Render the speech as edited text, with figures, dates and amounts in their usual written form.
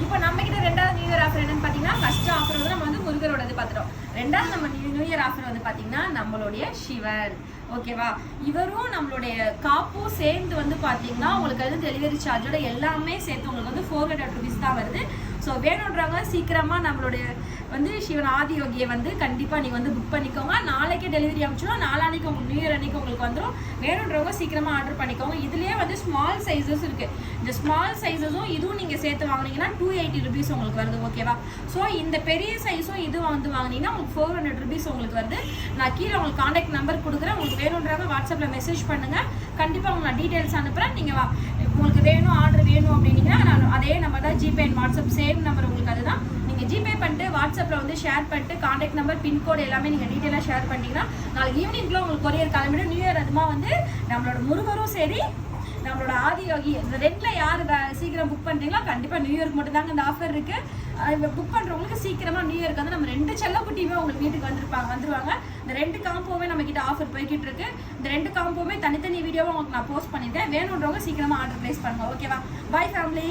இப்போ நம்ம கிட்ட ரெண்டாவது நியூ இயர் ஆஃபர் என்னன்னு பாத்தீங்கன்னா ஃபர்ஸ்ட் ஆஃபர் வந்து நம்ம வந்து முருகரோட பார்த்துட்டோம். ரெண்டாவது நம்ம நியூ இயர் ஆஃபர் வந்து பாத்தீங்கன்னா நம்மளுடைய சிவன். ஓகேவா, இவரும் நம்மளுடைய காப்பும் சேர்ந்து வந்து பாத்தீங்கன்னா உங்களுக்கு வந்து டெலிவரி சார்ஜோட எல்லாமே சேர்த்து உங்களுக்கு வந்து 400 rupees தான் வருது. ஸோ வேணுன்றவங்க சீக்கிரமா நம்மளுடைய வந்து சிவன் ஆதியோகியை வந்து கண்டிப்பா நீங்க வந்து புக் பண்ணிக்கோங்க. நாளைக்கே டெலிவரி அனுப்பிச்சிடும். நாளானிக்கு உங்களுக்கு நியூ இயர் அன்னைக்கு உங்களுக்கு வந்துடும். வேணுன்றவங்க சீக்கிரமா ஆர்டர் பண்ணிக்கோங்க. இதுலயே வந்து ஸ்மால் சைஸஸ் இருக்கு. இந்த ஸ்மால் சைஸஸும் இதுவும் நீங்க சேர்த்து வாங்கினீங்கன்னா 280 rupees உங்களுக்கு வருது. ஓகேவா, ஸோ இந்த பெரிய சைஸும் இது வந்து வாங்கினீங்கன்னா உங்களுக்கு 400 rupees உங்களுக்கு வருது. நான் கீழே உங்களுக்கு கான்டாக்ட் நம்பர் கொடுக்குறேன். உங்களுக்கு வேணுன்றவங்க வாட்ஸ்அப்ல மெசேஜ் பண்ணுங்க. கண்டிப்பா உங்களுக்கு நான் டீடைல்ஸ் அனுப்புறேன். நீங்க உங்களுக்கு வேணும் ஆர்டர் வேணும் அப்படின்னீங்கன்னா நான் அதே நம்பர் தான் GPay and WhatsApp same number உங்களுக்கு அதுதான். நீங்க ஜிபே பண்ணிட்டு வாட்ஸ்அப்ல வந்து ஷேர் பண்ணிட்டு கான்டாக்ட் நம்பர் பின்கோடு எல்லாமே நீங்க டீடைலா ஷேர் பண்ணிட்டீங்கன்னா நாளைக்கு ஈவினிங்க்குள்ள உங்களுக்கு கொரியர் கிளம்பிடும். நியூ இயர் அதுமா வந்து நம்மளோட முருகரும் சரி நம்மளோட ஆதியோகி இந்த ரெண்டுல யாரு சீக்கிரம் புக் பண்றீங்களோ கண்டிப்பா நியூ இயர்க்கு மட்டும் தாங்க இந்த ஆஃபர் இருக்கு. புக் பண்றவங்களுக்கு சீக்கிரமா நியூ இயர்க்கு வந்து நம்ம 2 செல்லக்குட்டியுமே உங்களுக்கு வீட்டுக்கு வந்துருவாங்க. இந்த 2 காம்போவே நம்ம கிட்ட ஆஃபர் போய்கிட்டு இருக்கு. இந்த 2 காம்போவே தனித்தனி வீடியோவை உங்களுக்கு நான் போஸ்ட் பண்ணிட்டேன். வேணுன்றவங்க சீக்கிரமா ஆர்டர் பிளேஸ் பண்ணுங்க. ஓகேவா, பை ஃபேமிலி.